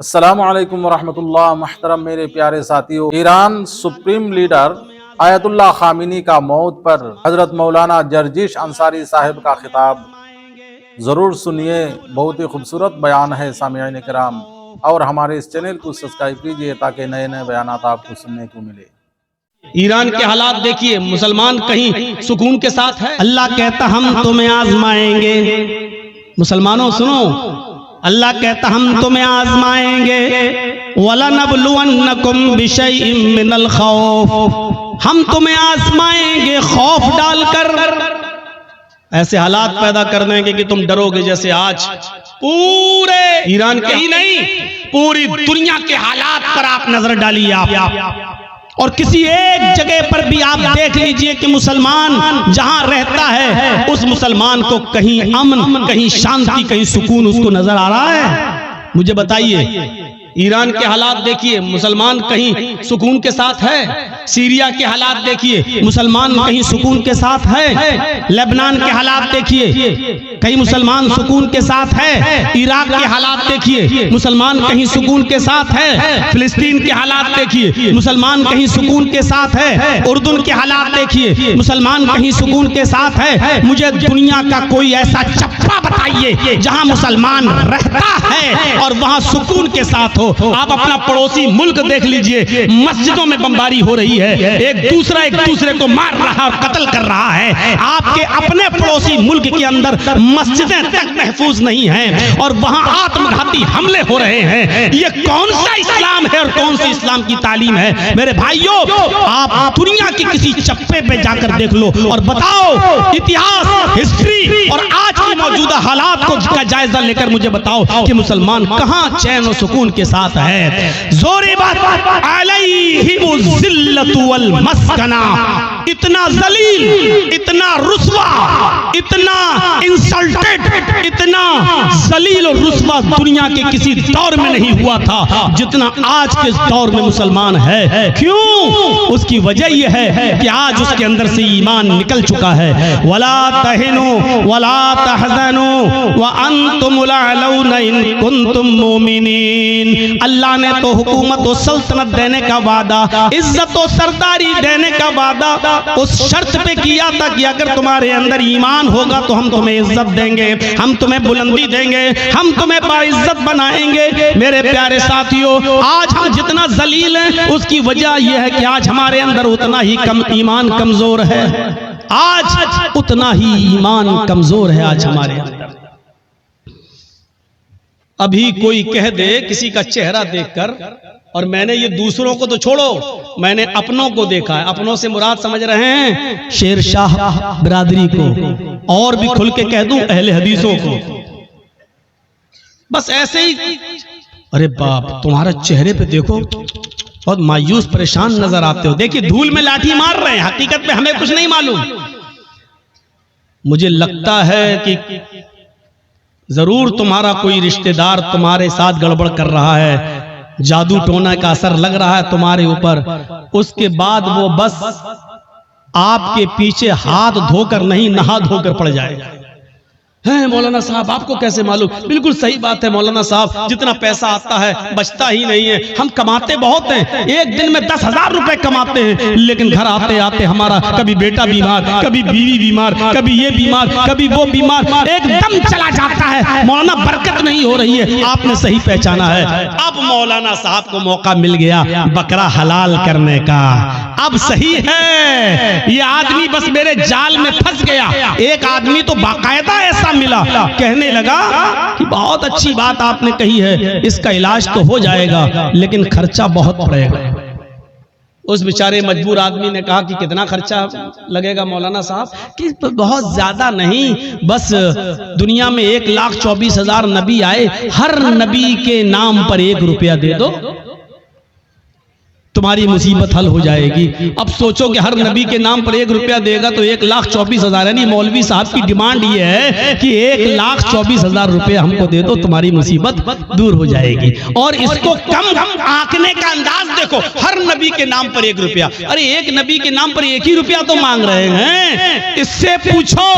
अस्सलामु अलैकुम वरहमतुल्लाह। मुहतरम मेरे प्यारे साथियों, ईरान सुप्रीम लीडर आयतुल्लाह खामिनी का मौत पर हजरत मौलाना जर्जिश अंसारी साहिब का खिताब जरूर सुनिए। बहुत ही खूबसूरत बयान है सामिईन किराम, और हमारे इस चैनल को सब्सक्राइब कीजिए ताकि नए नए बयानात आपको सुनने को मिले। ईरान के हालात देखिए, मुसलमान कहीं सुकून के साथ है। अल्लाह कहता हम तुम्हें आजमाएंगे। मुसलमानों सुनो, अल्लाह कहता हम तुम्हें आजमाएंगे। वलनबलुवन्नकुम बिशैइन मिनल खौफ, हम तुम्हें आजमाएंगे खौफ डालकर, ऐसे हालात पैदा कर देंगे कि तुम डरोगे। जैसे आज पूरे ईरान के ही नहीं, पूरी दुनिया के हालात पर आप नजर डालिए आप, और किसी एक जगह पर भी आप देख लीजिए कि मुसलमान जहां रहता है उस मुसलमान को कहीं अमन, कहीं शांति, कहीं सुकून उसको नजर आ रहा है? मुझे बताइए। ईरान के हालात देखिए, मुसलमान कहीं सुकून के साथ है। सीरिया के हालात देखिए, मुसलमान कहीं सुकून के साथ है। लेबनान के हालात देखिए, कहीं मुसलमान सुकून के साथ है। इराक के हालात देखिए, मुसलमान कहीं सुकून के साथ है। फिलिस्तीन के हालात देखिए, मुसलमान कहीं सुकून के साथ है। उर्दून के हालात देखिए, मुसलमान कहीं सुकून के साथ है। मुझे दुनिया का कोई ऐसा चप्पा बताइए जहां मुसलमान रहता है और वहां सुकून के साथ हो। आप अपना पड़ोसी मुल्क देख लीजिए, मस्जिदों में बमबारी हो रही है, एक दूसरे को मार रहा और कत्ल कर रहा है। आपके अपने पड़ोसी मुल्क के अंदर मस्जिदें तक महफूज नहीं हैं और वहां आत्मघाती हमले हो रहे हैं। ये कौन सा इस्लाम है और कौन सी इस्लाम की तालीम है? मेरे भाइयों, आप दुनिया के किसी चप्पे पे जाकर देख लो और बताओ, इतिहास, हिस्ट्री और आज की मौजूदा हालात को का जायजा लेकर मुझे बताओ कि मुसलमान कहां चैन और सुकून के साथ है। जोरे बात अलैहिमुज़िल्लतु वल मस्कना, इतना जलील, इतना रुस्वा, इतना इंसल्टेड, इतना जलील और रुस्वा दुनिया के किसी दौर में नहीं हुआ था जितना आज के दौर में मुसलमान है। क्यों? उसकी वजह यह है कि आज उसके अंदर से ईमान निकल चुका है। वला तहिनु वला तहज़नु व अंतुमुल अलौना इन कुंतुम मुमिनीन। अल्लाह ने तो हुकूमत और सल्तनत देने का वादा, इज्जत और सरदारी देने का वादा उस शर्त पे किया था कि अगर तुम्हारे अंदर ईमान होगा तो हम तुम्हें इज्जत देंगे, हम तुम्हें बुलंदी देंगे, हम तुम्हें बाइज्जत बनाएंगे। मेरे प्यारे साथियों, आज हम जितना जलील हैं उसकी वजह यह है कि आज हमारे अंदर उतना ही कम ईमान कमजोर है। आज उतना ही ईमान कमजोर है आज हमारे अंदर। अभी कोई कह दे किसी का चेहरा देखकर, और मैंने ये दूसरों को तो छोड़ो, मैंने अपनों को देखा है। अपनों से मुराद समझ रहे हैं शेर शाह बिरादरी को, और भी खुल के कह दूं अहले हदीसों को। बस ऐसे ही, अरे बाप, तुम्हारा चेहरे पे देखो बहुत मायूस परेशान नजर आते हो। देखिए धूल में लाठी मार रहे हैं, हकीकत में हमें कुछ नहीं मालूम। मुझे लगता है कि जरूर तुम्हारा कोई रिश्तेदार तुम्हारे साथ गड़बड़ कर रहा है, जादू टोना का असर लग रहा है तुम्हारे ऊपर। उसके बाद वो बस आपके पीछे हाथ धोकर नहीं, नहा धोकर पड़ जाएगा। है मौलाना साहब, आपको कैसे मालूम? बिल्कुल सही बात है मौलाना साहब, जितना पैसा आता है बचता ही नहीं है। हम कमाते बहुत हैं, एक दिन में 10,000 रुपए कमाते हैं, लेकिन घर आते आते हमारा कभी बेटा बीमार, कभी बीवी बीमार, कभी ये बीमार, कभी वो बीमार, एकदम चला जाता है। मौलाना बरकत नहीं हो रही है। आपने सही पहचाना है। अब मौलाना साहब को मौका मिल गया बकरा हलाल करने का। अब सही है, ये आदमी बस मेरे जाल में फंस गया। एक आदमी तो बाकायदा ऐसा मिला, कहने लगा कि बहुत अच्छी बात आपने कही है, इसका इलाज तो हो जाएगा लेकिन खर्चा बहुत पड़ेगा। उस बेचारे मजबूर आदमी ने कहा कि कितना खर्चा लगेगा मौलाना साहब? कि बहुत ज्यादा नहीं, बस दुनिया में 1,24,000 नबी आए, हर नबी के नाम पर 1 रुपया दे दो, तुम्हारी मुसीबत हल हो जाएगी। अब सोचो कि हर नबी के नाम पर 1 रुपया देगा तो 1,24,000, यानी मौलवी साहब की डिमांड ये है कि 1,24,000 रुपये हमको दे दो, तुम्हारी मुसीबत दूर हो जाएगी। और इसको कम आंकने का अंदाज देखो, हर नबी के नाम पर 1 रुपया। अरे एक नबी के नाम पर 1 ही रुपया तो मांग रहे हैं। इससे पूछो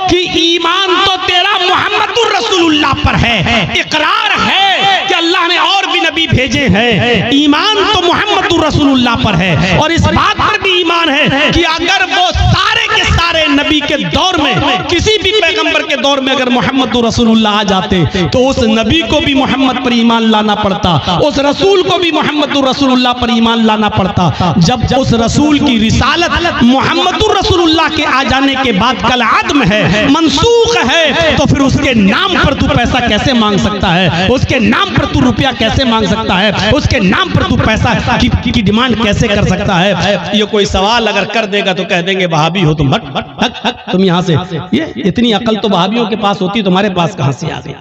कि ईमान तो तेरा मोहम्मदुर रसूलुल्लाह पर है, इकरार है कि अल्लाह ने और भी नबी भेजे हैं, ईमान तो मोहम्मद रसूलुल्लाह पर है और इस बात पर भी ईमान है कि अगर वो सारे के सारे नबी के दौर में, किसी भी पैगंबर के दौर में अगर मोहम्मद रसूलुल्लाह आ जाते तो उस नबी को भी मोहम्मद पर ईमान लाना पड़ता, उस रसूल को भी मोहम्मद रसूलुल्लाह पर ईमान लाना पड़ता। जब उस रसूल की रिसालत मोहम्मद रसूलुल्लाह के आ जाने के बाद कल आदम है, मनसूख है, तो फिर उसके नाम पर तू पैसा कैसे मांग सकता है, उसके नाम पर तू रुपया कैसे मांग सकता है, उसके नाम पर तू पैसा की डिमांड कैसे कर सकता है। ये कोई सवाल अगर कर देगा तो कह देंगे वहाबी हो तुम, हट हट हट हट तुम यहां से, ये इतनी अकल तो वहाबियों के पास होती, तुम्हारे पास कहां से आ गई।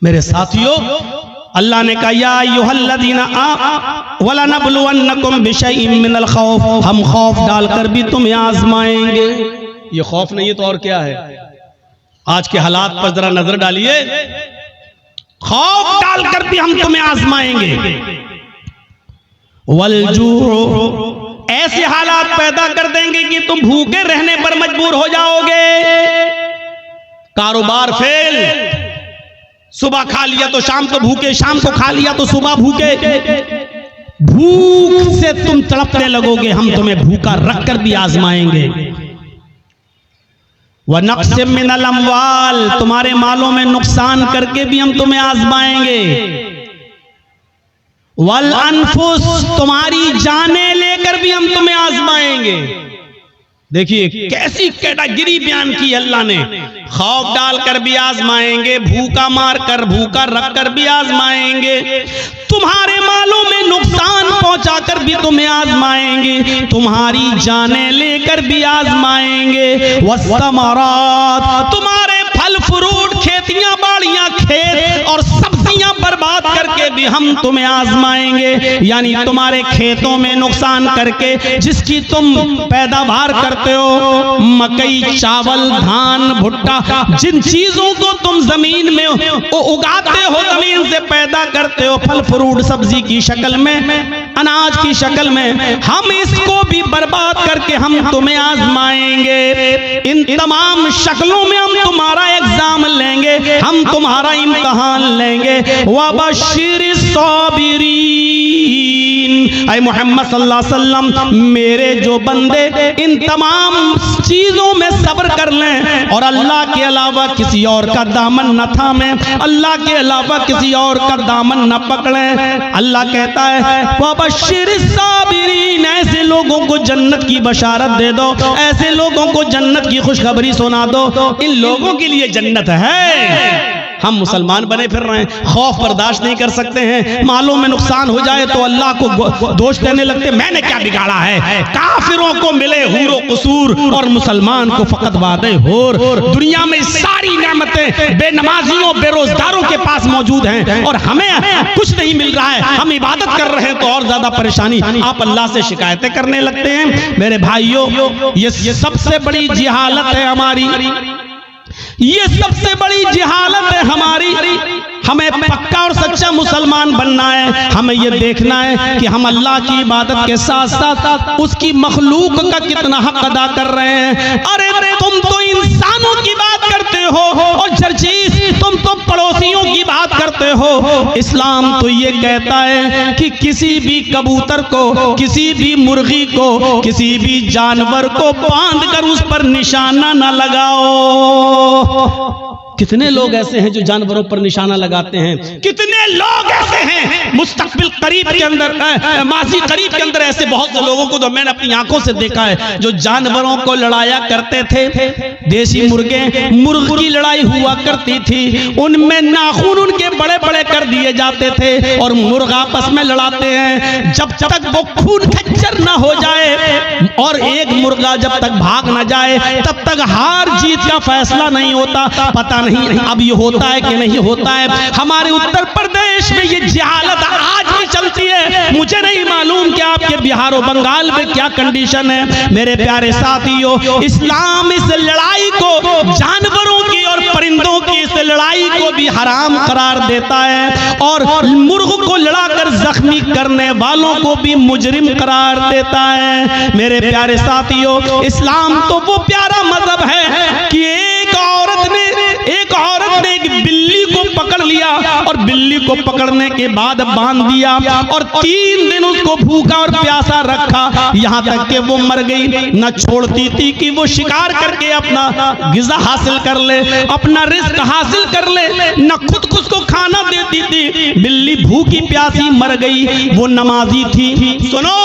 मेरे साथियों, अल्लाह ने कहा या अय्युहल्लज़ीना वला नबलुवन्नकुम बिशैइन मिनल खौफ, हम खौफ डालकर भी तुम्हें आजमाएंगे। ये खौफ नहीं है तो और क्या है। आज के हालात पर जरा नजर डालिए, खौफ डालकर भी हम तुम्हें आजमाएंगे। वलजू, ऐसे हालात पैदा कर देंगे कि तुम भूखे रहने पर मजबूर हो जाओगे, कारोबार फेल, सुबह खा लिया तो शाम को भूखे, शाम को खा लिया तो सुबह भूखे, भूख से तुम तड़पने लगोगे, हम तुम्हें भूखा रखकर भी आजमाएंगे। व नक़्सिम मिनल अम्वाल, तुम्हारे मालों में नुकसान करके भी हम तुम्हें आजमाएंगे। वल अनफुस, तुम्हारी जानें लेकर भी हम तुम्हें आजमाएंगे। देखिए कैसी कैटेगरी बयान की अल्लाह ने, खौफ डालकर भी आजमाएंगे, भूखा मारकर, भूखा रखकर भी आजमाएंगे, तुम्हारे मालों में नुकसान पहुंचाकर भी तुम्हें आजमाएंगे, तुम्हारी जानें लेकर भी आजमाएंगे। वस्समरात, तुम्हारे फल फ्रूट, खेतियां बाड़ियां, खेत और सब्जियां बर्बाद करके भी हम तुम्हें आजमाएंगे। यानी तुम्हारे खेतों में नुकसान करके जिसकी तुम पैदावार करते हो, मकई, चावल, धान, भुट्टा, जिन चीजों को तुम जमीन में उगाते हो, जमीन से पैदा करते हो, फल फ्रूट सब्जी की शक्ल में, अनाज की शक्ल में, हम इसको भी बर्बाद करके हम तुम्हें आजमाएंगे। इन तमाम शक्लों में हम तुम्हारा एग्जाम लेंगे, हम तुम्हारा इम्तिहान लेंगे। वबश्शिरिस साबिरीन, ऐ मोहम्मद सल्लल्लाहु अलैहि वसल्लम, मेरे जो बंदे इन तमाम चीजों में सब्र कर लें और अल्लाह के अलावा किसी और का दामन न थामें, अल्लाह के अलावा किसी और का दामन न पकड़ें। अल्लाह कहता है वबश्शिरिस साबिरीन, ऐसे लोगों को जन्नत की बशारत दे दो, ऐसे लोगों को जन्नत की खुशखबरी सुना दो, इन लोगों के लिए जन्नत है। हम मुसलमान बने फिर रहे हैं, खौफ बर्दाश्त नहीं कर सकते हैं, मालों में नुकसान हो जाए तो अल्लाह को दोष देने लगते, मैंने क्या बिगाड़ा है। काफिरों को मिले हुरो कसूर और मुसलमान को फकत वादे होर। दुनिया में सारी नेमतें बेनमाजियों, बेरोजगारों के पास मौजूद हैं और हमें कुछ नहीं मिल रहा है, हम इबादत कर रहे हैं तो और ज्यादा परेशानी, आप अल्लाह से शिकायतें करने लगते हैं। मेरे भाइयों, ये सबसे बड़ी जिहालत है हमारी, ये सबसे बड़ी जिहालत है हमारी। हमें पक्का और सच्चा मुसलमान बनना है, हमें ये देखना है कि हम अल्लाह की इबादत के साथ साथ उसकी मखलूक का कितना हक अदा कर रहे हैं। अरे तुम तो इंसानों की बात करते हो और जर्जीस तुम तो पड़ोसियों की बात करते हो। इस्लाम तो ये कहता है कि किसी भी कबूतर को, किसी भी मुर्गी को, किसी भी जानवर को बांध कर उस पर निशाना न लगाओ। कितने लोग ऐसे हैं जो जानवरों पर निशाना लगाते हैं, कितने लोग ऐसे हैं मुस्तकबिल करीब के अंदर, माजी करीब के अंदर ऐसे बहुत से लोगों को तो मैंने अपनी आंखों से देखा है जो जानवरों को लड़ाया करते थे। देसी मुर्ग की लड़ाई हुआ करती थी, उनमें नाखून उनके बड़े बड़े कर दिए जाते थे और मुर्ग आपस में लड़ाते हैं। जब तक वो खून खच्चर ना हो जाए और एक मुर्गा जब तक भाग ना जाए तब तक हार जीत का फैसला नहीं होता। पता नहीं अब ये होता है कि नहीं होता है। हमारे उत्तर प्रदेश में ये जिहालत आज भी चलती है, मुझे नहीं मालूम कि आपके बिहार और बंगाल में क्या कंडीशन है। मेरे प्यारे साथियों, इस्लाम इस लड़ाई को, जानवरों की और परिंदों की इस लड़ाई को भी हराम करार देता है और मुर्ग को लड़ाकर जख्मी करने वालों को भी मुजरिम करार देता है। मेरे प्यारे साथियों, इस्लाम तो वो प्यारा मजहब है कि एक औरत ने एक बिल्ली को पकड़ लिया और बिल्ली को पकड़ने के बाद बांध दिया और 3 दिन उसको भूखा और प्यासा रखा, यहाँ तक कि वो मर गई। न छोड़ती थी कि वो शिकार करके अपना गिज़ा हासिल कर ले, अपना रिस्क हासिल कर ले, न खुद को खाना देती थी। बिल्ली भूखी प्यासी मर गई। वो नमाजी थी, सुनो,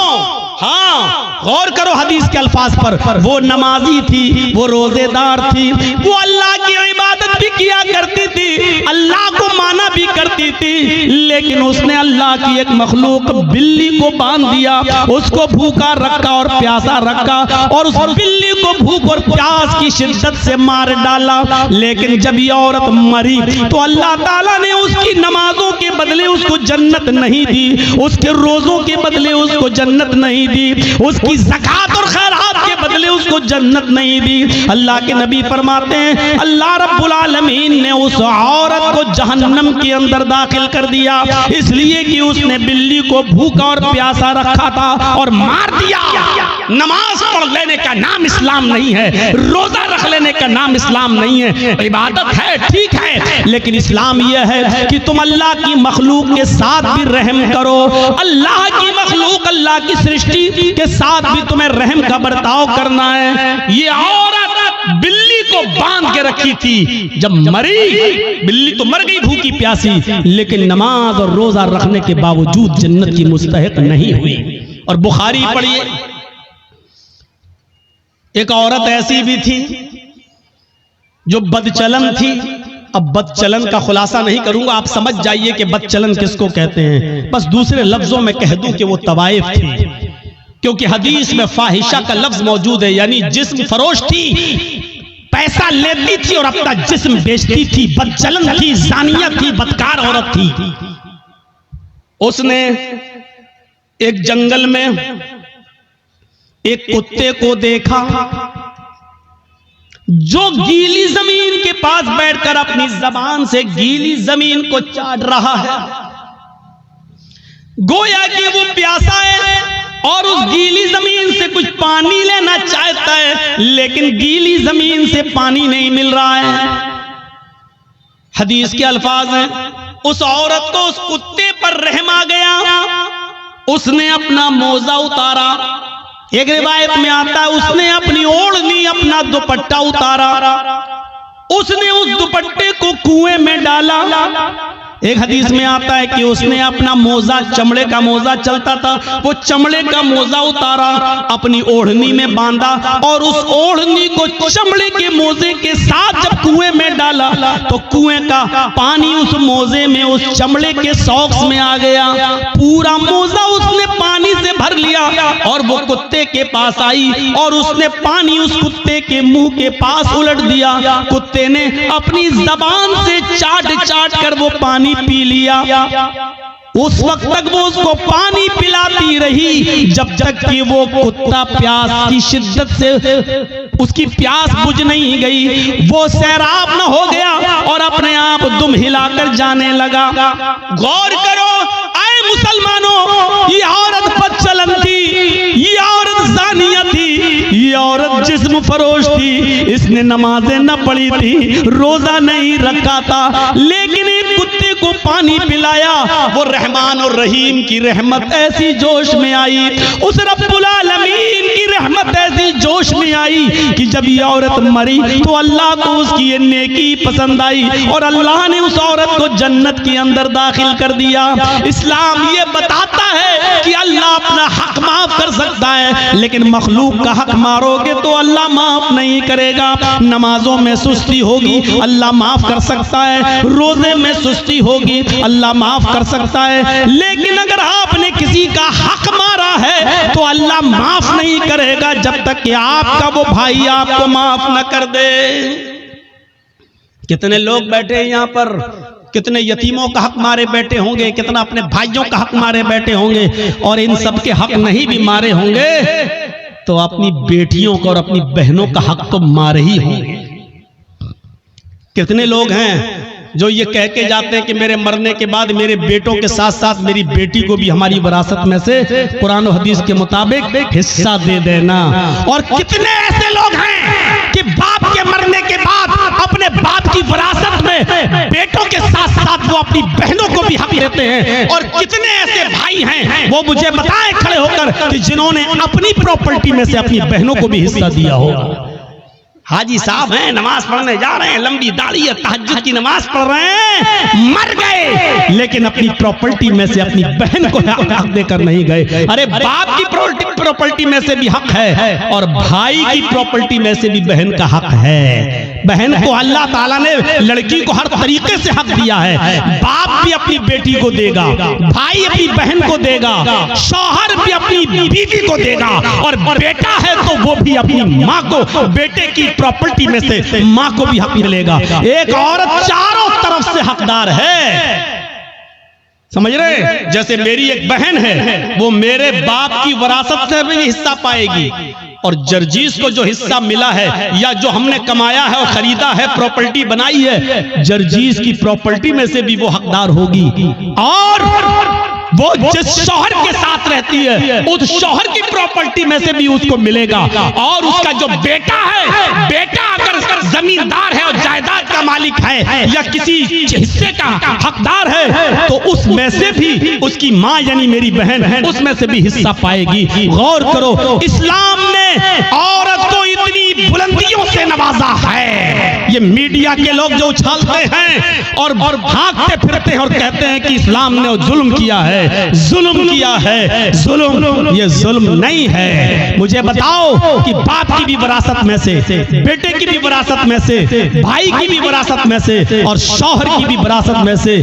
हाँ गौर करो हदीस के अल्फाज पर, वो नमाजी थी, वो रोजेदार थी, वो अल्लाह की इबादत भी किया करती थी, अल्लाह को माना भी करती थी, लेकिन उसने अल्लाह की एक मखलूक बिल्ली को बांध दिया, उसको भूखा रखा और प्यासा रखा और उस बिल्ली को भूख और प्यास की शिद्दत से मार डाला। लेकिन जब ये औरत मरी तो अल्लाह ताला ने उसकी नमाजों के बदले उसको जन्नत नहीं दी, उसके रोजों के बदले उसको जन्नत नहीं दी, उसकी ज़कात और खैरात के बदले उसको जन्नत नहीं दी। अल्लाह के नबी फरमाते हैं अल्लाह रब्बुल आलमीन ने उस औरत को जहन्नम के अंदर दाखिल कर दिया, इसलिए कि उसने बिल्ली को भूखा और प्यासा रखा था और मार दिया। नमाज पढ़ लेने का नाम इस्लाम नहीं है, रोजा रख लेने का नाम इस्लाम नहीं है। इबादत है, ठीक है, लेकिन इस्लाम यह है कि तुम अल्लाह की मखलूक के साथ भी रहम करो। अल्लाह की मखलूक, अल्लाह की सृष्टि के साथ भी तुम्हें रहम का बर्ताव करना है। ये औरत बिल्ली को बांध के रखी थी, जब मरी बिल्ली तो मर गई भूखी प्यासी, लेकिन नमाज और रोजा रखने के बावजूद जन्नत की मुस्तहिक नहीं हुई। और बुखारी पढ़िए, एक औरत ऐसी भी थी जो बदचलन थी। अब बदचलन का खुलासा नहीं करूंगा, आप समझ जाइए कि बदचलन किसको कहते हैं। बस दूसरे लफ्जों में कह दूं कि वो तवाइफ थी, क्योंकि हदीस में फाहिशा का लफ्ज मौजूद है, यानी जिस्म फरोश थी, पैसा लेती थी और अपना जिस्म बेचती थी, बदचलन थी, जानिया थी, बदकार औरत थी। उसने एक जंगल में एक कुत्ते को देखा जो गीली जमीन के पास बैठकर अपनी जबान से गीली जमीन को चाट रहा है, गोया कि वो प्यासा है और उस गीली जमीन से कुछ पानी लेना चाहता है, लेकिन गीली जमीन से पानी नहीं मिल रहा है। हदीस के अल्फाज हैं, उस औरत को उस कुत्ते पर रहम आ गया, उसने अपना मोजा उतारा। एक रिवायत में आता है उसने अपनी ओढ़नी, अपना दुपट्टा उतारा, उसने उस दुपट्टे को कुएं में डाला। एक हदीस में आता है कि उसने अपना मोजा, चमड़े का मोजा चलता था, वो चमड़े का मोजा उतारा, अपनी ओढ़नी में बांधा और उस ओढ़नी को चमड़े के मोजे के साथ जब कुएं में डाला तो कुएं का पानी उस मोजे में, उस चमड़े के सॉक्स में आ गया। पूरा मोजा उसने पानी से भर लिया और वो कुत्ते के पास आई और उसने पानी उस कुत्ते के मुंह के पास उलट दिया। कुत्ते ने अपनी जबान से चाट चाट कर वो पानी पी लिया। उस वक्त तक वो उसको पानी पिलाती रही जब तक कि वो कुत्ता प्यास की शिद्दत से उसकी प्यास बुझ नहीं गई, वो सैराब न हो गया और अपने आप दुम हिलाकर जाने लगा। गौर करो आए मुसलमानों, ये औरत बदचलन थी, ये औरत जानिया थी, ये औरत जिस्म फरोश थी, इसने नमाजें न पढ़ी थी, रोजा नहीं रखा था, लेकिन एक कुत्ते को पानी पिलाया। वो रहमान और रहीम की रहमत ऐसी जोश में आई, उस रब्बुल आलमीन की रहमत ऐसी जोश में आई कि जब ये औरत मरी तो अल्लाह को उसकी ये नेकी पसंद आई और अल्लाह ने उस औरत को जन्नत के अंदर दाखिल कर दिया। इस्लाम ये बताता है कि अल्लाह अपना हक माफ कर सकता है, लेकिन मखलूक का हक मारोगे तो अल्लाह माफ नहीं करेगा। नमाजों में सुस्ती होगी, अल्लाह माफ कर सकता है, रोजे में सुस्ती होगी, अल्लाह माफ कर सकता है, लेकिन अगर आपने किसी का हक मारा है तो अल्लाह माफ नहीं करेगा जब तक कि आपका वो भाई आपको माफ न कर दे। कितने लोग बैठे हैं यहाँ पर, कितने यतीमों का हक मारे बैठे होंगे, कितना अपने भाइयों का हक मारे बैठे होंगे, और इन सब के हक नहीं भी मारे होंगे तो अपनी बेटियों का और अपनी बहनों का हक तो मारे ही होंगे। कितने लोग हैं जो ये कह के जाते हैं कि मेरे मरने के बाद मेरे बेटों के साथ साथ मेरी बेटी को भी हमारी विरासत में से कुरान और हदीस के मुताबिक हिस्सा दे देना, और कितने ऐसे लोग हैं कि बाप के मरने के बाद अपने बाप की विरासत में बेटों के साथ साथ वो अपनी बहनों को भी हक देते हैं। और कितने ऐसे भाई हैं वो मुझे बताएं खड़े होकर कि जिन्होंने अपनी प्रॉपर्टी में से अपनी बहनों को भी हिस्सा दिया होगा। हाजी साहब हैं, नमाज पढ़ने जा रहे हैं, लंबी दाढ़ी है, तहज्जुद की नमाज पढ़ रहे हैं, मर गए, लेकिन अपनी प्रॉपर्टी में से अपनी बहन को हक देकर नहीं गए। अरे बाप की प्रॉपर्टी में से भी हक है और भाई की प्रॉपर्टी में से भी बहन का हक है। बहन को अल्लाह ताला ने लड़की को हर तरीके से हक दिया है। बाप भी अपनी बेटी को देगा, भाई अपनी बहन को देगा, शौहर भी अपनी बीवी को देगा, और बेटा है तो वो भी अपनी माँ को, बेटे की प्रॉपर्टी में से माँ को भी हक मिलेगा। एक औरत चारों तरफ से हकदार है, समझ रहे? जैसे मेरी एक बहन है, वो मेरे बाप की विरासत से भी हिस्सा पाएगी, और जर्जीस को जो हिस्सा मिला है या जो हमने कमाया है और खरीदा है, प्रॉपर्टी बनाई है, जर्जीस की प्रॉपर्टी में से भी वो हकदार होगी। और वो जिस शौहर के साथ रहती है उस शौहर की प्रॉपर्टी में से भी उसको मिलेगा। और उसका जो बेटा है, बेटा अगर जमींदार है और जायदाद का मालिक है या किसी हिस्से का हकदार है, तो उसमें से भी उसकी माँ यानी मेरी बहन उसमें से भी हिस्सा पाएगी। गौर करो, इस्लाम ने औरत को इतनी बुलंदियों से नवाजा है। ये मीडिया के लोग जो उछालते हैं और भागते फिरते हैं और कहते हैं कि इस्लाम ने जुल्म किया है, जुल्म किया है, जुल्म, ये जुल्म नहीं है। मुझे बताओ कि बाप की भी विरासत में से, बेटे की भी विरासत में से, भाई की भी विरासत में से और शौहर की भी विरासत में से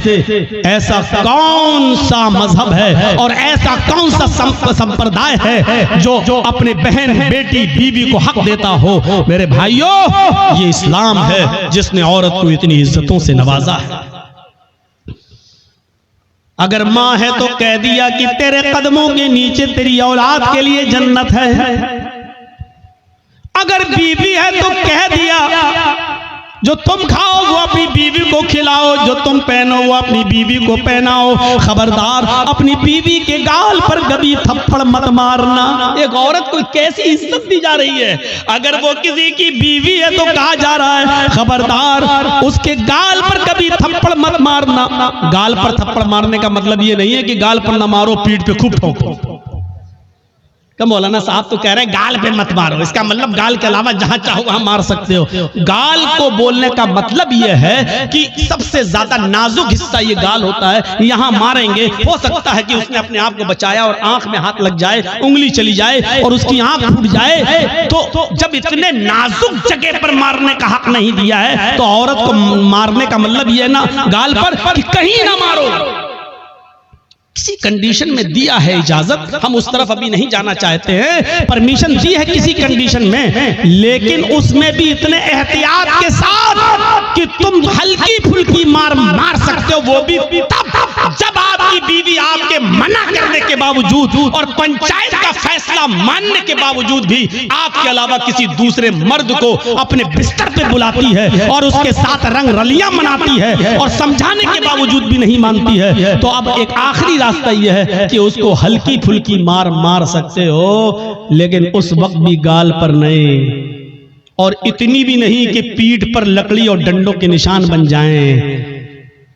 ऐसा कौन सा मजहब है और ऐसा कौन सा संप्रदाय है जो अपने बहन, बेटी, बीवी को हक देता हो? मेरे भाइयों, ये इस्लाम है जिसने औरत को इतनी इज्जतों से नवाजा है। अगर माँ है तो कह दिया कि तेरे कदमों के नीचे तेरी औलाद के लिए जन्नत है। अगर बीवी है तो कह दिया जो तुम खाओ वो अपनी बीवी को खिलाओ, जो तुम पहनो वो अपनी बीवी को पहनाओ। खबरदार, अपनी बीवी के गाल पर कभी थप्पड़ मत मारना। एक औरत को कैसी इज्जत दी जा रही है। अगर वो किसी की बीवी है तो कहा जा रहा है खबरदार उसके गाल पर कभी थप्पड़ मत मारना। गाल पर थप्पड़ मारने का मतलब ये नहीं है कि गाल पर न मारो, पीठ पे खूब ठोको। क्या मौलाना साहब तो कह रहे हैं गाल पे मत मारो, इसका मतलब गाल के अलावा जहां चाहो वहां मार सकते हो। गाल को बोलने का मतलब यह है कि सबसे ज्यादा नाजुक हिस्सा ये गाल होता है, यहां मारेंगे हो सकता है कि उसने अपने आप को बचाया और आंख में हाथ लग जाए, उंगली चली जाए और उसकी आंख फूट जाए। तो जब इतने नाजुक जगह पर मारने का हक नहीं दिया है तो औरत को मारने का मतलब यह ना गाल पर कि कहीं ना मारो। किसी कंडीशन में दिया है इजाजत, हम उस तरफ अभी नहीं जाना चाहते हैं, परमिशन दी है किसी कंडीशन में, लेकिन उसमें भी इतने एहतियात के साथ कि तुम हल्की फुल्की मार सकते हो, वो भी तब जब आपकी बीवी आपके मना करने के बावजूद और पंचायत का फैसला मानने के बावजूद भी आपके अलावा किसी दूसरे मर्द को अपने बिस्तर पे बुलाती है और उसके साथ रंग रलियां मनाती है और समझाने के बावजूद भी नहीं मानती है, तो अब एक आखिरी रास्ता यह है कि उसको हल्की फुल्की मार सकते हो, लेकिन उस वक्त भी गाल पर नहीं, और इतनी भी नहीं कि पीठ पर लकड़ी और डंडों के निशान बन जाएं,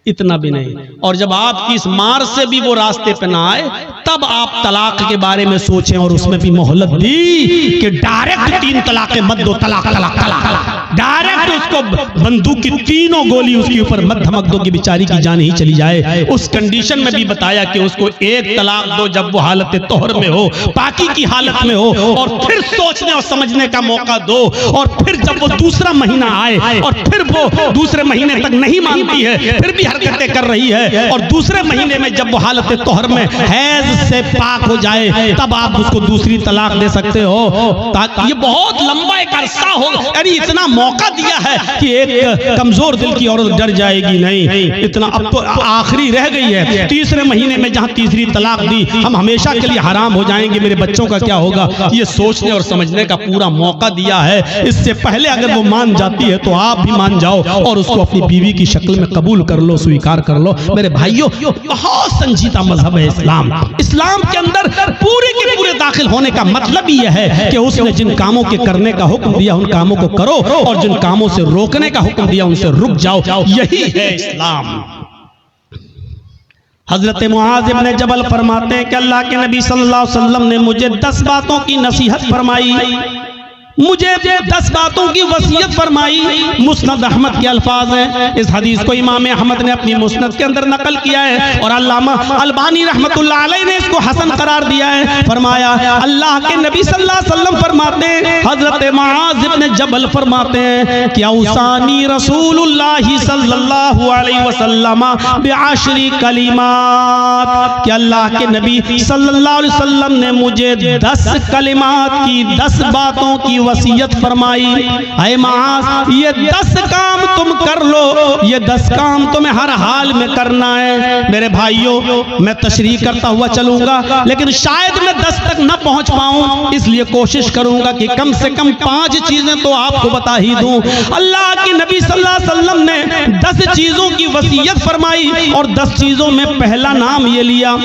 इतना भी नहीं। और जब आपकी इस मार से भी वो रास्ते पे ना आए तब आप तलाक के बारे में सोचें, और उसमें भी मोहलत दी कि डायरेक्ट 3 तलाक़ें मत दो, तलाक तलाक तलाक, डायरेक्ट उसको बंदूक की 3 गोली उसके ऊपर मत धमक दो कि बेचारी की जान ही चली जाए। उस कंडीशन में भी बताया कि उसको 1 तलाक दो जब वो हालत तोहर में हो, पाकी की हालत में हो, और फिर सोचने और समझने का मौका दो, और फिर जब वो दूसरा महीना आए और फिर वो दूसरे महीने तक नहीं मानती है, फिर भी हरकतें कर रही है, और दूसरे महीने में जब वो हालत तोहर में हैज से पाक हो जाए तब आप उसको दूसरी तलाक दे सकते हो। ये बहुत लंबा एक अरसा हो, यानी इतना मौका दिया है कि एक कमजोर दिल की औरत डर जाएगी नहीं, इतना अब तो आखिरी रह गई है, तीसरे महीने में जहां तीसरी तलाक दी, हम हमेशा के लिए हराम हो जाएंगे, मेरे बच्चों का क्या होगा। ये सोचने और समझने का पूरा मौका दिया है। इससे पहले अगर वो मान जाती है तो आप भी मान जाओ और उसको अपनी बीवी की शक्ल में कबूल कर लो, स्वीकार कर लो। मेरे भाइयों, बहुत संजीदा मजहब है इस्लाम। इस्लाम के अंदर पूरे के पूरे दाखिल होने का मतलब यह है कि उसने जिन कामों के करने का हुक्म दिया उन कामों को करो और जिन कामों से रोकने का हुक्म दिया उनसे रुक जाओ। यही है इस्लाम। हजरत मुआज इब्न जबल फरमाते हैं कि अल्लाह के नबी सल्लल्लाहु अलैहि वसल्लम ने मुझे 10 बातों की नसीहत फरमाई, मुझे 10 बातों की वसीयत फरमाई। मुस्नद अहमद के अल्फाज हैं। इस हदीस को इमाम अहमद ने अपनी मुस्नद के अंदर नकल किया है और अल्लामा अलबानी रहमतुल्लाह अलैह ने इसको हसन करार दिया है। फरमाया अल्लाह के नबी सल्लल्लाहु अलैहि वसल्लम फरमाते हैं, हजरत मुआज इब्न जबल फरमाते हैं कि औसानी रसूलुल्लाह सल्लल्लाहु अलैहि वसल्लम बिअशरी कलिमात, कि अल्लाह के नबी सल्लल्लाहु अलैहि वसल्लम ने मुझे 10 कलिमात की, 10 बातों की वसीयत फरमाई। ऐ मास, ये 10 काम तुम कर लो, ये 10 काम तुम्हें हर हाल में करना है। मेरे भाइयों, मैं तशरीह करता हुआ चलूंगा लेकिन शायद मैं 10 तक न पहुंच पाऊं, इसलिए कोशिश करूंगा कि कम से कम 5 चीजें तो आपको बता ही दूं। अल्लाह के नबी सल्लल्लाहु अलैहि वसल्लम ने 10 चीजों की वसीयत फरमाई और 10 चीजों में पहला नाम ये लिया,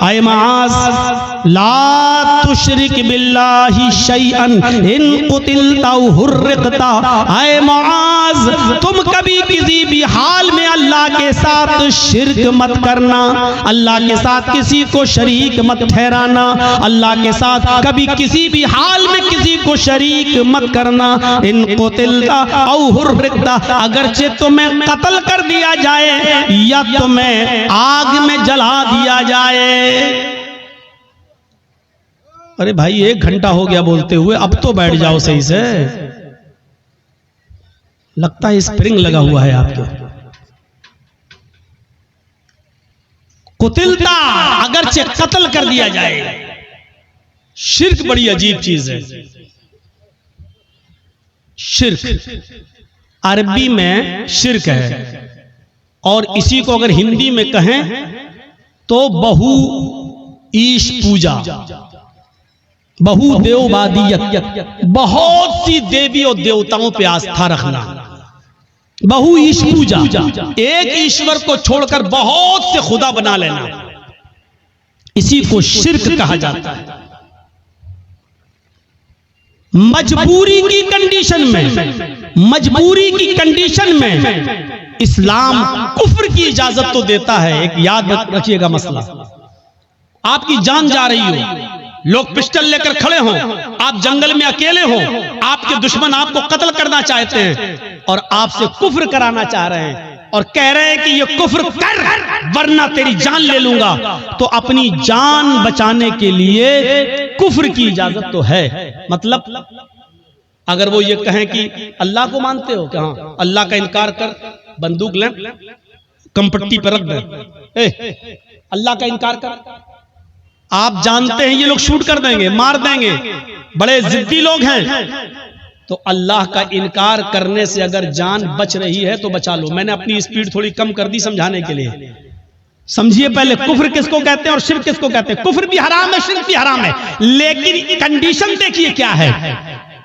ऐ मास ला तुशरिक बिल्लाहि शैअन इन कुतिलता हुर्रिकता। ऐ मुआज, तुम कभी किसी भी हाल में अल्लाह के साथ शिर्क मत करना, अल्लाह के साथ किसी को शरीक मत ठहराना, अल्लाह के साथ कभी किसी भी हाल में किसी को शरीक मत करना। इन कुतिलता औ हुर्रिकता, अगरचे तुम्हें कत्ल कर दिया जाए या तुम्हें आग में जला दिया जाए। अरे भाई, 1 घंटा हो गया बोलते हुए, अब तो बैठ जाओ सही से। लगता है स्प्रिंग लगा हुआ है आपके। कुतिलता, अगरचे कत्ल कर दिया जाए। शिर्क बड़ी अजीब चीज है। शिर्क अरबी में शिर्क है और इसी को अगर हिंदी में कहें तो बहु ईश पूजा, बहुदेववादियत, बहुत सी देवी और देवताओं पे आस्था रखना, बहु ईश पूजा, एक ईश्वर को छोड़कर बहुत से खुदा बना लेना, इसी को शिर्क कहा जाता है। मजबूरी की कंडीशन में, मजबूरी की कंडीशन में इस्लाम कुफ्र की इजाजत तो देता है। एक याद रखिएगा मसला, आपकी जान जा रही हो, लोग पिस्टल लेकर खड़े हों, आप जंगल में अकेले हो, आपके दुश्मन आपको कत्ल करना चाहते हैं और आपसे कुफ्र कराना चाह रहे हैं और कह रहे हैं कि ये कुफ्र कर वरना तेरी जान ले लूंगा, तो अपनी जान बचाने के लिए कुफ्र की इजाजत तो है। मतलब अगर वो ये कहें कि अल्लाह को मानते हो क्या, हाँ, अल्लाह का इनकार कर, बंदूक लें, कंपट्टी पर रख दें, अल्लाह का इनकार कर, आप जानते हैं ये लोग शूट कर देंगे, मार देंगे, बड़े जिद्दी लोग हैं, तो अल्लाह का इनकार करने से अगर जान बच रही है तो बचा लो। मैंने अपनी स्पीड थोड़ी कम कर दी समझाने के लिए। समझिए पहले, कुफ्र किसको कहते हैं और शिर्क किसको कहते हैं। कुफ्र भी हराम है, शिर्क भी हराम है, लेकिन कंडीशन देखिए क्या है।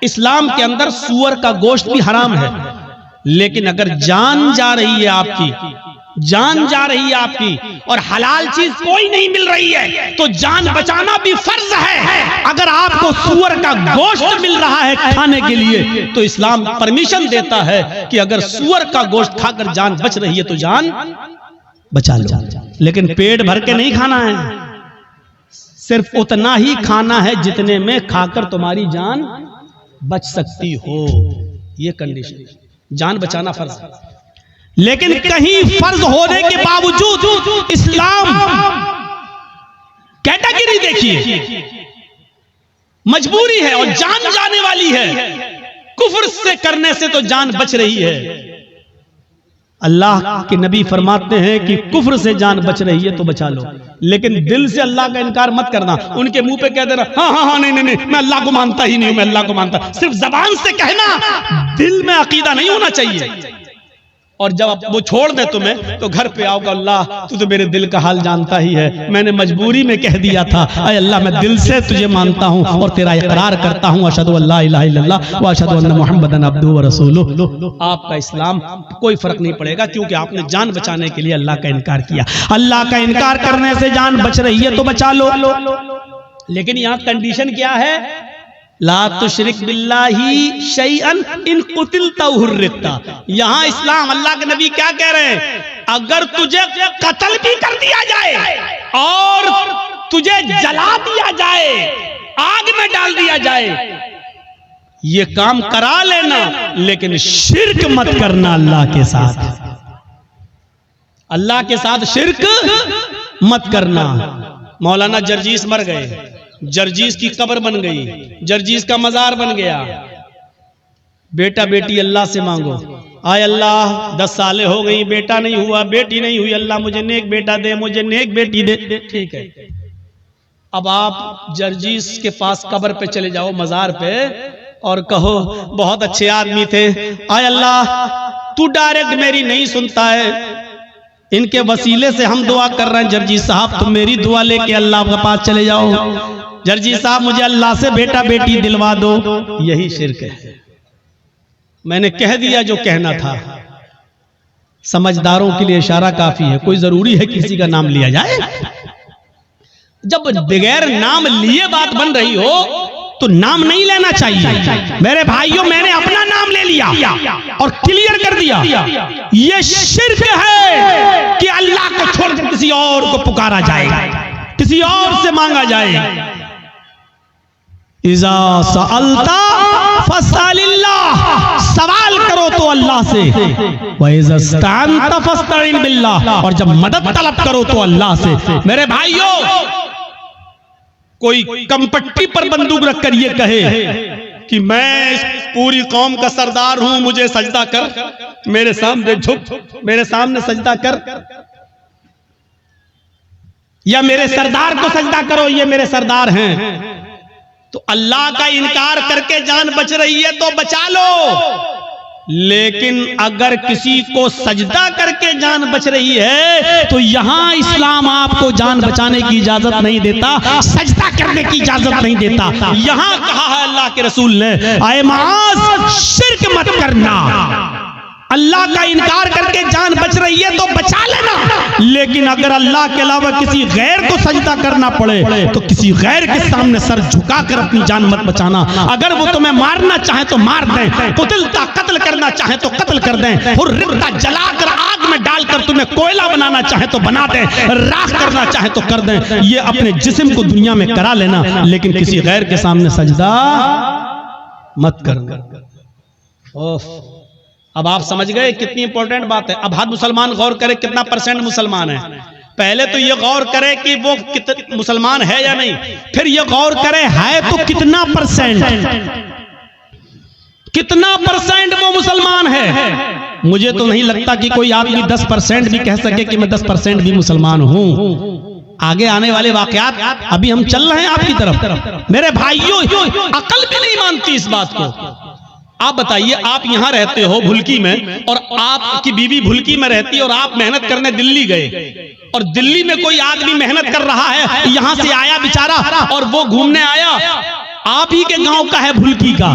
इस्लाम के अंदर सूअर का गोश्त भी हराम है, लेकिन अगर जान जा रही है आपकी, जान जा रही है आपकी और हलाल चीज कोई नहीं मिल रही है तो जान बचाना भी फर्ज है। अगर आपको सूअर का गोश्त मिल रहा है खाने के लिए तो इस्लाम परमिशन देता है कि अगर सूअर का गोश्त खाकर जान बच रही है तो जान बचा लो, लेकिन पेट भर के नहीं खाना है, सिर्फ उतना ही खाना है जितने में खाकर तुम्हारी जान बच सकती हो। ये कंडीशन, जान बचाना फर्ज है। लेकिन कहीं फर्ज होने के बावजूद इस्लाम कैटेगरी देखिए, मजबूरी है और जान जाने वाली है, कुफ्र से करने से तो जान बच रही है, अल्लाह के नबी फरमाते हैं कि कुफ्र से जान बच रही है तो बचा लो, लेकिन दिल से अल्लाह का इनकार मत करना। उनके मुंह पे कह देना हाँ हाँ हाँ नहीं मैं अल्लाह को मानता ही नहीं हूं, मैं अल्लाह को मानता। सिर्फ जबान से कहना, दिल में अकीदा नहीं होना चाहिए। और जब वो छोड़ दे तुम्हें तो घर पे आओगे, अल्लाह तू तो मेरे दिल का हाल जानता ही है, मैंने मजबूरी में कह दिया था, अय अल्लाह मैं दिल से तुझे मानता हूं और तेरा इकरार करता हूं, अशहदु अल्ला इलाहा इल्लल्लाह व अशहदु अन्ना मुहम्मदन अब्दुहु व रसूलुहु। आपका इस्लाम कोई फर्क नहीं पड़ेगा, क्योंकि आपने जान बचाने के लिए अल्लाह का इनकार किया। अल्लाह का इनकार करने से जान बच रही है तो बचा लो, लेकिन यहाँ कंडीशन क्या है? ला तुशरिक बिल्लाही शैअन इन कुतिलता हुर्रिकता। यहाँ इस्लाम, अल्लाह के नबी क्या कह रहे हैं? अगर तुझे कत्ल भी कर दिया जाए और तुझे जला दिया जाए, आग में डाल दिया जाए, ये काम करा लेना, लेकिन शिर्क मत करना अल्लाह के साथ। अल्लाह के साथ शिर्क मत करना। मौलाना जर्जीस मर गए, जर्जीस की कब्र बन गई, जर्जीस का मजार बन गया। बेटा बेटी अल्लाह से मांगो, आय अल्लाह 10 सालें हो गई, बेटा नहीं हुआ, बेटी नहीं हुई, अल्लाह मुझे नेक बेटा दे, मुझे नेक बेटी दे। ठीक है, अब आप जर्जीस के पास कब्र पे चले जाओ, मजार पे, और कहो बहुत अच्छे आदमी थे, आय अल्लाह तू डायरेक्ट मेरी नहीं सुनता है, इनके वसीले से हम दुआ कर रहे हैं, जर्जीस साहब तुम मेरी दुआ लेके अल्लाह के पास चले जाओ, जर्जीस साहब मुझे अल्लाह से बेटा बेटी दिलवा दो। यही शिर्क है। मैंने कह दिया जो कहना था। समझदारों के लिए इशारा काफी है, कोई जरूरी है किसी का नाम लिया जाए? जब बगैर नाम लिए बात बन रही हो तो नाम नहीं लेना चाहिए। मेरे भाइयों, मैंने अपना नाम ले लिया और क्लियर कर दिया, ये शिर्क है कि अल्लाह को छोड़कर किसी और को पुकारा जाए, किसी और से मांगा जाए। इज़ा सअल्ता फसअलिल्लाह, सवाल करो तो अल्लाह से, व इज़ा इस्तअनता फस्तईन बिल्लाह, और जब मदद तलब करो तो अल्लाह से। मेरे भाइयों, कोई कंपट्टी पर बंदूक रखकर ये कहे कि मैं इस पूरी कौम का सरदार हूं, मुझे सजदा कर, मेरे सामने झुक, मेरे सामने सजदा कर, या मेरे सरदार को सजदा करो, ये मेरे सरदार हैं, तो अल्लाह का इनकार करके जान बच रही है तो बचा लो। लेकिन अगर किसी को सजदा करके जान बच रही है तो यहां इस्लाम आपको जान बचाने की इजाजत नहीं देता, सजदा करने की इजाजत नहीं देता। यहां कहा है अल्लाह के रसूल ने, आए माज शिर्क मत करना। अल्लाह का इनकार करके जान बच रही है तो बचा लेना, लेकिन अगर अल्लाह के अलावा किसी गैर को सजदा करना पड़े तो किसी गैर के सामने सर झुकाकर अपनी जान मत बचाना। अगर वो तुम्हें मारना चाहे तो मार दें, कुतिलता कत्ल करना चाहे तो कत्ल कर दें, हुर्रिकता जलाकर आग में डालकर तुम्हें कोयला बनाना चाहे तो बना दें, राख करना चाहे तो कर दें। ये अपने जिस्म को दुनिया में करा लेना, लेकिन किसी गैर के सामने सजदा मत करना। अब आप समझ गए कितनी इंपॉर्टेंट बात है। अब हर मुसलमान गौर करे कितना % मुसलमान है। पहले तो ये गौर करे कि वो मुसलमान है या नहीं, फिर ये गौर करे है तो कितना %, कितना % वो मुसलमान है। मुझे तो नहीं लगता कि कोई आदमी 10% भी कह सके कि मैं 10% भी मुसलमान हूं। आगे आने वाले वाकयात, अभी हम चल रहे हैं आपकी तरफ। मेरे भाइयों, अकल भी नहीं मानती इस बात को। आप बताइए, आप यहां रहते हो भुलकी में, और आपकी बीवी भुलकी में रहती है, और आप मेहनत करने दिल्ली गए, और दिल्ली में कोई आदमी मेहनत कर रहा है, यहां से आया बेचारा, और वो घूमने आया, आप ही के गांव का है भुलकी का।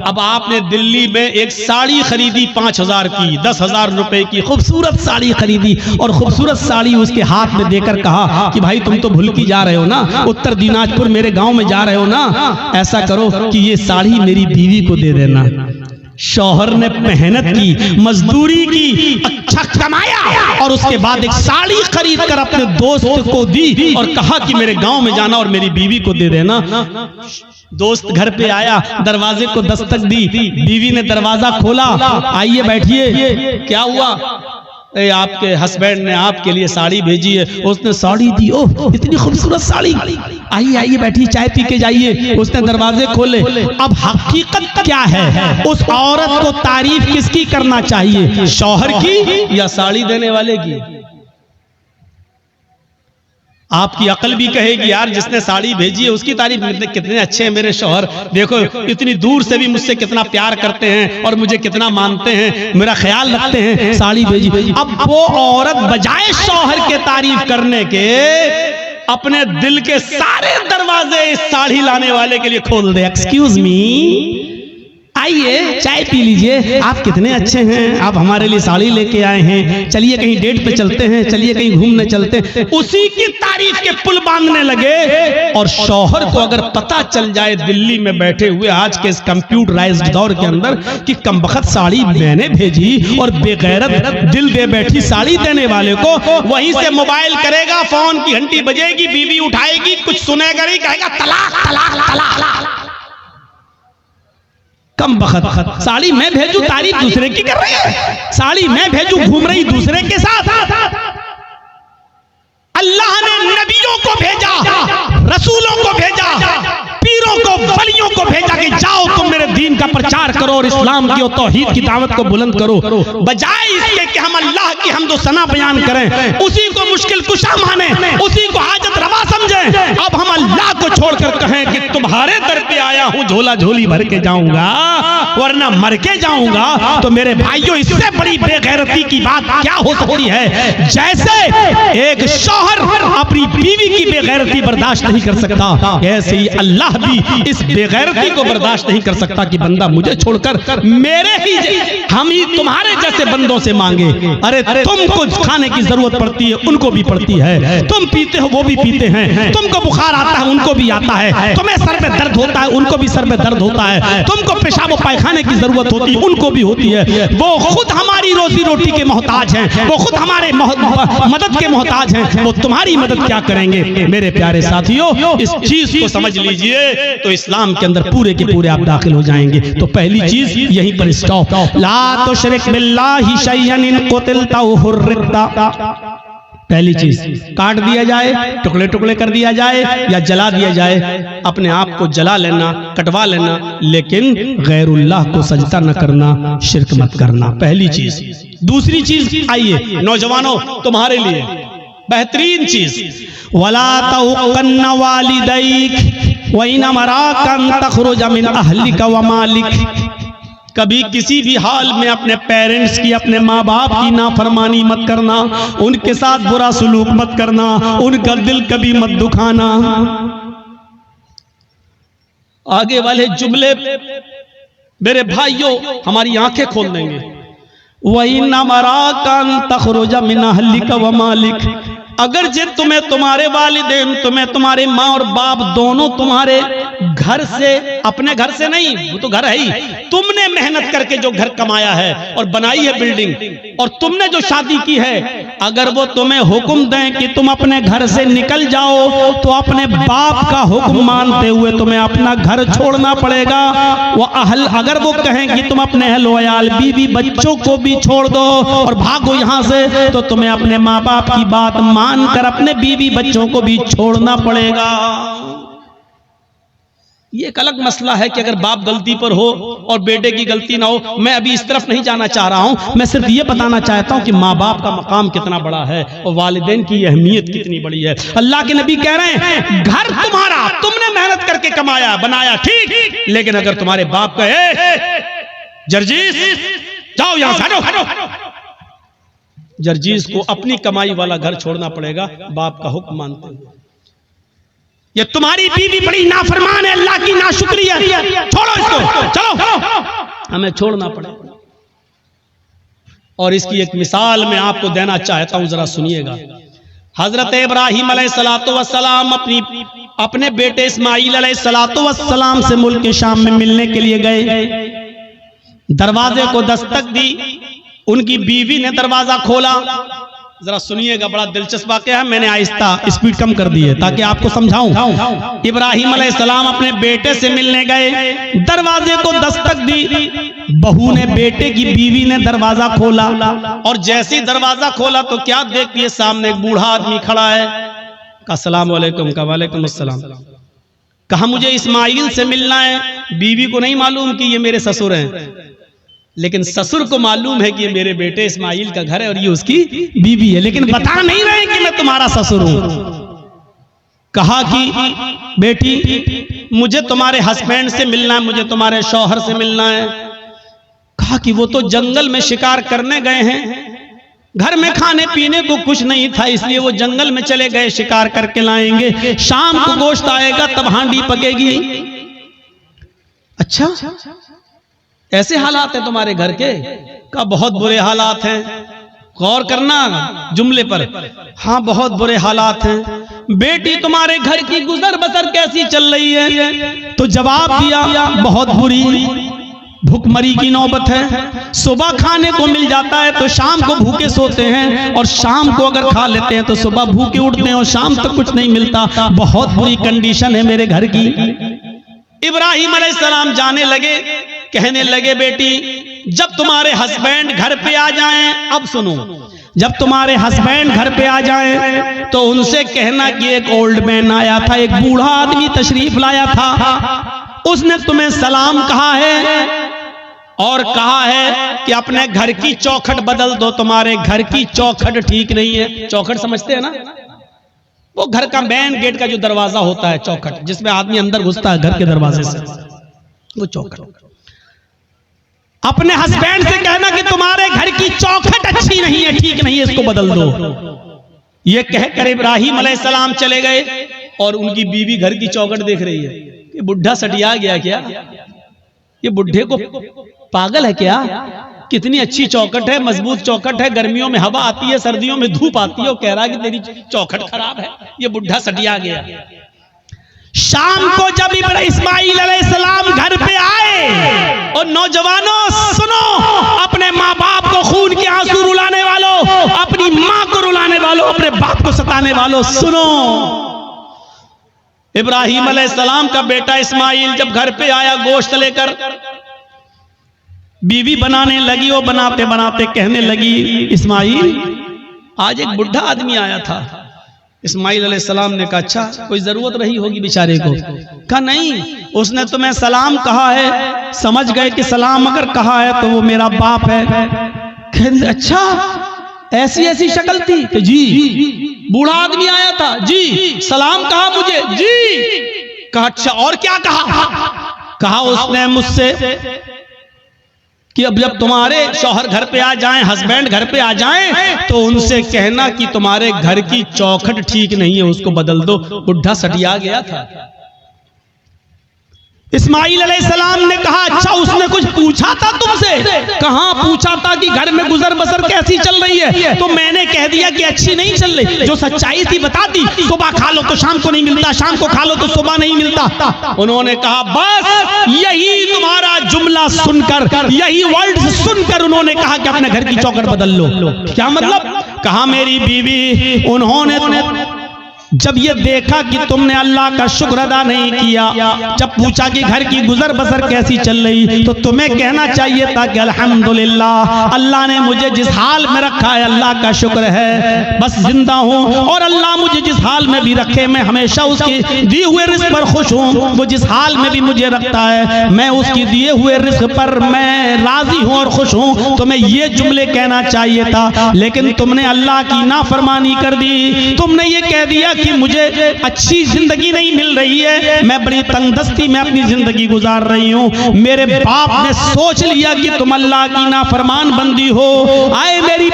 अब आपने दिल्ली में एक साड़ी खरीदी 5000 की, 10,000 रुपए की खूबसूरत साड़ी खरीदी, और खूबसूरत साड़ी उसके हाथ में देकर कहा कि भाई तुम तो भुलकी जा रहे हो ना, उत्तर दिनाजपुर मेरे गांव में जा रहे हो ना, ऐसा करो कि ये साड़ी मेरी बीवी को दे देना। शौहर ने मेहनत की, मजदूरी की, अच्छा कमाया, और उसके बाद एक साड़ी खरीद कर अपने दोस्त को दी और कहा कि मेरे गांव में जाना और मेरी बीवी को दे देना। दोस्त घर पे आया, दरवाजे को दस्तक दी, बीवी ने दरवाजा खोला, आइए बैठिए। क्या हुआ? ए आपके हस्बैंड ने आपके लिए साड़ी भेजी है, उसने साड़ी दी, ओह इतनी खूबसूरत साड़ी, आइए आइए बैठिए चाय पी के जाइए, उसने दरवाजे खोले। अब हकीकत क्या है, उस औरत को तारीफ किसकी करना चाहिए, शौहर की या साड़ी देने वाले की? आपकी अकल भी कहेगी यार जिसने साड़ी भेजी है उसकी तारीफ, कितने अच्छे हैं मेरे शौहर, देखो इतनी दूर से भी मुझसे कितना प्यार करते हैं और मुझे कितना मानते हैं, मेरा ख्याल रखते हैं, साड़ी भेजी। अब वो औरत बजाय शौहर के तारीफ करने के अपने दिल के सारे दरवाजे इस साड़ी लाने वाले के लिए खोल दे। एक्सक्यूज मी, आइए चाय पी लीजिए, आप कितने अच्छे हैं, आप हमारे लिए साड़ी लेके आए हैं, चलिए कहीं डेट पे चलते हैं, चलिए कहीं घूमने चलते हैं, उसी की तारीफ के पुल बांधने लगे। और शौहर को अगर पता चल जाए दिल्ली में बैठे हुए आज के इस कंप्यूटराइज्ड दौर के अंदर कि कमबख्त साड़ी मैंने भेजी और बेगैरत दिल दे बैठी साड़ी देने वाले को, वहीं से मोबाइल करेगा, फोन की घंटी बजेगी, बीवी उठाएगी, कुछ सुनेगा नहीं, कहेगा तलाक तलाक तलाक। कम बखत साड़ी मैं भेजू तारीफ दूसरे की कर रही है, साड़ी मैं भेजू घूम रही दूसरे के साथ। अल्लाह ने नबियों को भेजा, रसूलों को भेजा, पीरों को, वलियों को भेजा कि जाओ तुम मेरे दीन का प्रचार करो और इस्लाम की और तौहीद की दावत को बुलंद करो। बजाय इसके कि हम अल्लाह की हम्द व सना बयान करें, उसी को मुश्किल कुशा माने, उसी को हाजत रवा समझें, अब हम अल्लाह को छोड़कर कहें कि तुम्हारे दर पे आया हूं, झोला झोली भर के जाऊंगा वरना मर के जाऊंगा। तो मेरे भाइयों, इससे बड़ी बेगैरती की बात क्या हो सकती है। जैसे एक शौहर अपनी बीवी की बेगैरती बर्दाश्त नहीं कर सकता, ऐसे ही अल्लाह भी इस बेगैरती को बर्दाश्त नहीं कर सकता कि बंदा मुझे छोड़कर मेरे हम ही तुम्हारे जैसे बंदों से मांगे। अरे तुमको खाने की जरूरत पड़ती है, उनको भी पड़ती है, तुम पीते हो वो भी पीते हैं, तुमको बुखार आता है उनको भी आता है, तुम्हें सर में दर्द होता है उनको भी सर में दर्द होता है, तुमको पेशाब पायखाने की जरूरत होती है उनको भी होती है। वो खुद हमारी रोजी रोटी के मोहताज हैं, वो खुद हमारे मदद के मोहताज हैं, वो तुम्हारी मदद क्या करेंगे। मेरे प्यारे साथियों, इस चीज को समझ लीजिए तो इस्लाम के अंदर पूरे के पूरे आप दाखिल हो जाएंगे। तो पहली चीज यहीं पर स्टॉप, ला तुशरिक बिल्लाहि शैअन इन कुतिलता व हुर्रिकता। पहली चीज काट दिया जाए, टुकड़े टुकड़े कर दिया जाए या जला दिया जाए, अपने आप को जला लेना, कटवा लेना, लेकिन गैरुल्लाह को सजदा न करना, शिरक मत करना, पहली चीज। दूसरी चीज, आइए नौजवानों तुम्हारे लिए बेहतरीन चीज, वला तउकन्न वालिदैक व इन अमराका अन तखरुज मिन अहलिका व मालिक। कभी किसी भी हाल में अपने पेरेंट्स की, अपने माँ बाप की नाफरमानी मत करना, उनके साथ बुरा सलूक मत करना, उनका दिल कभी मत दुखाना। आगे वाले जुमले मेरे भाइयों हमारी आंखें खोल देंगे। वही नमराका अन तखरुज मिन अहलिका व मालिक, अगर जब तुम्हें तुम्हारे वालिदैन, तुम्हें तुम्हारे माँ और बाप दोनों तुम्हारे घर से, अपने घर से नहीं, वो तो घर है ही, तुमने मेहनत करके जो घर कमाया है और बनाई है बिल्डिंग, और तुमने जो शादी की है, अगर वो तुम्हें हुक्म दें कि तुम अपने घर से निकल जाओ, तो अपने बाप का हुक्म मानते हुए तुम्हें अपना घर छोड़ना पड़ेगा। वो अगर वो कहें कि तुम अपने अहल वयाल, बीवी बच्चों को भी छोड़ दो और भागो यहाँ से, तो तुम्हें अपने माँ बाप की बात मानकर अपने बीवी बच्चों को भी छोड़ना पड़ेगा। ये एक अलग मसला है कि अगर बाप गलती पर हो और बेटे की गलती ना हो। मैं अभी इस तरफ नहीं जाना चाह रहा हूं, मैं सिर्फ ये बताना चाहता हूं कि माँ बाप का मकाम कितना बड़ा है और वालिदैन की अहमियत कितनी बड़ी है। अल्लाह के नबी कह रहे हैं, घर तुम्हारा, तुमने मेहनत करके कमाया बनाया, ठीक, लेकिन अगर तुम्हारे बाप कहे जर्जीस जाओ यहां से, हटो, जर्जीस को अपनी कमाई वाला घर छोड़ना पड़ेगा बाप का हुक्म मानते हुए। ये तुम्हारी बीवी बड़ी नाफरमान है, अल्लाह की नाशुक्री है, छोड़ो इसको, चलो, हमें छोड़ना पड़ेगा। और इसकी एक मिसाल मैं आपको देना चाहता हूं, जरा सुनिएगा। हजरत इब्राहिम अलैहिस्सलातु वस्सलाम अपने बेटे इस्माइल अलैहिस्सलातु वस्सलाम से मुल्क शाम में मिलने के लिए गए। दरवाजे को दस्तक दी, उनकी बीवी ने दरवाजा खोला, जरा सुनिएगा, बड़ा दिलचस्प वाकया है। मैंने आहिस्ता स्पीड कम कर दी है ताकि आपको समझाऊं। इब्राहिम अलैहिस्सलाम अपने बेटे से मिलने गए, दरवाजे को दस्तक दी, बहू ने, बेटे की बीवी ने दरवाजा खोला, और जैसे ही दरवाजा खोला तो क्या देखती है, सामने एक बूढ़ा आदमी खड़ा है। अस्सलाम वालेकुम। का वालेकुम अस्सलाम। कहा मुझे इस्माइल से मिलना है। बीवी को नहीं मालूम कि ये मेरे ससुर हैं, लेकिन ससुर को मालूम है कि ये मेरे बेटे इस्माइल का घर है और ये उसकी बीवी है, लेकिन बता नहीं रहे कि मैं तुम्हारा ससुर हूं। कहा कि बेटी मुझे तुम्हारे हस्बैंड से मिलना है, मुझे तुम्हारे शौहर से मिलना है। कहा कि वो तो जंगल में शिकार करने गए हैं, घर में खाने पीने को कुछ नहीं था, इसलिए वो जंगल में चले गए, शिकार करके लाएंगे, शाम को गोश्त आएगा तब हांडी पकेगी। अच्छा, ऐसे हालात हैं तुम्हारे घर के? का बहुत बुरे हालात हैं। गौर करना जुमले पर। हाँ, बहुत बुरे हालात हैं। बेटी तुम्हारे घर की गुजर बसर कैसी चल रही है? तो जवाब दिया बहुत बुरी, भूखमरी की नौबत है। सुबह खाने को मिल जाता है तो शाम को भूखे सोते हैं, और शाम को अगर खा लेते हैं तो सुबह भूखे उठते हैं और शाम तक कुछ नहीं मिलता। बहुत बुरी कंडीशन है मेरे घर की। इब्राहिम अलैहिस्सलाम जाने लगे, कहने लगे बेटी जब तुम्हारे हस्बैंड घर पे आ जाएं, अब सुनो, जब तुम्हारे हस्बैंड घर पे आ जाएं तो उनसे कहना कि एक ओल्ड मैन आया था, एक बूढ़ा आदमी तशरीफ लाया था, उसने तुम्हें सलाम कहा है और कहा है कि अपने घर की चौखट बदल दो, तुम्हारे घर की चौखट ठीक नहीं है। चौखट समझते हैं ना, वो घर का मेन गेट का जो दरवाजा होता है, चौखट, जिसमें आदमी अंदर घुसता है घर के दरवाजे से, वो चौखट। अपने हस्बैंड से कहना कि तुम्हारे घर की चौखट अच्छी नहीं है, ठीक नहीं है, इसको बदल दो। ये कहकर इब्राहिम अलैहिस्सलाम चले गए, और उनकी बीवी घर की चौखट देख रही है कि बुढ़ा सटिया गया क्या, ये बुढ़े को पागल है क्या? कितनी अच्छी चौखट है, मजबूत चौखट है, गर्मियों में हवा आती है, सर्दियों में धूप आती है, वो कह रहा है कि तेरी चौखट खराब है, ये बुढ़ा सटिया गया। शाम को जब इस्माइल अलैहिस्सलाम घर पे आए, और नौजवानों सुनो, अपने माँ बाप को खून के आंसू रुलाने वालों, अपनी माँ को रुलाने वालों, अपने बाप को सताने वालों, सुनो। इब्राहिम अलैहिस्सलाम का बेटा इस्माइल जब घर पे आया गोश्त लेकर, बीवी बनाने लगी, वो बनाते बनाते कहने लगी इस्माइल आज एक बुढ़ा आदमी आया था। इस्माइल अलैहिस्सलाम ने कहा अच्छा, कोई जरूरत रही होगी बेचारे को? कहा नहीं, उसने तुम्हें सलाम कहा है, समझ गए कि सलाम अगर कहा है तो वो मेरा बाप है। कहते अच्छा, ऐसी ऐसी शक्ल थी कि जी बूढ़ा आदमी आया था, जी सलाम कहा मुझे, जी। कहा अच्छा, और क्या कहा? कहा उसने मुझसे कि अब जब तुम्हारे शौहर घर पे आ जाएं, हस्बैंड घर पे आ जाएं, तो उनसे कहना कि तुम्हारे घर की चौखट ठीक नहीं है, उसको बदल दो। बुढ़ा सटिया गया था। इस्माइल अलैहिस्सलाम ने कहा अच्छा, उसने कुछ पूछा था तुमसे? कहां पूछा था कि घर में गुजर बसर कैसी चल रही है, तो मैंने कह दिया कि अच्छी नहीं चल रही। जो सच्चाई थी बता दी, सुबह खा लो तो शाम को नहीं मिलता, शाम को खा लो तो सुबह नहीं मिलता। उन्होंने कहा बस यही तुम्हारा जुमला सुनकर, यही वर्ड सुनकर उन्होंने कहा कि अपने घर की चौखट बदल लो। क्या मतलब? कहा मेरी बीवी, उन्होंने जब ये देखा कि तुमने अल्लाह का शुक्र अदा नहीं किया, जब पूछा कि घर की गुजर बसर कैसी चल रही, तो तुम्हें कहना चाहिए था कि अल्हम्दुलिल्लाह, अल्लाह ने मुझे जिस हाल में रखा है अल्लाह का शुक्र है, बस जिंदा हूँ, और अल्लाह मुझे जिस हाल में भी रखे मैं हमेशा उसके दिए हुए रिज़्क़ पर खुश हूँ। वो जिस हाल में भी मुझे रखता है मैं उसकी दिए हुए रिज़्क़ पर मैं राजी हूँ और खुश हूँ। तुम्हें ये जुमले कहना चाहिए था, लेकिन तुमने अल्लाह की नाफरमानी कर दी। तुमने ये कह दिया कि मुझे अच्छी जिंदगी नहीं मिल रही है, मैं बड़ी तंगदस्ती में अपनी जिंदगी गुजार रही हूँ। मेरे बाप ने सोच लिया कि तुम अल्लाह की नाफरमान बंदी हो। आए मेरी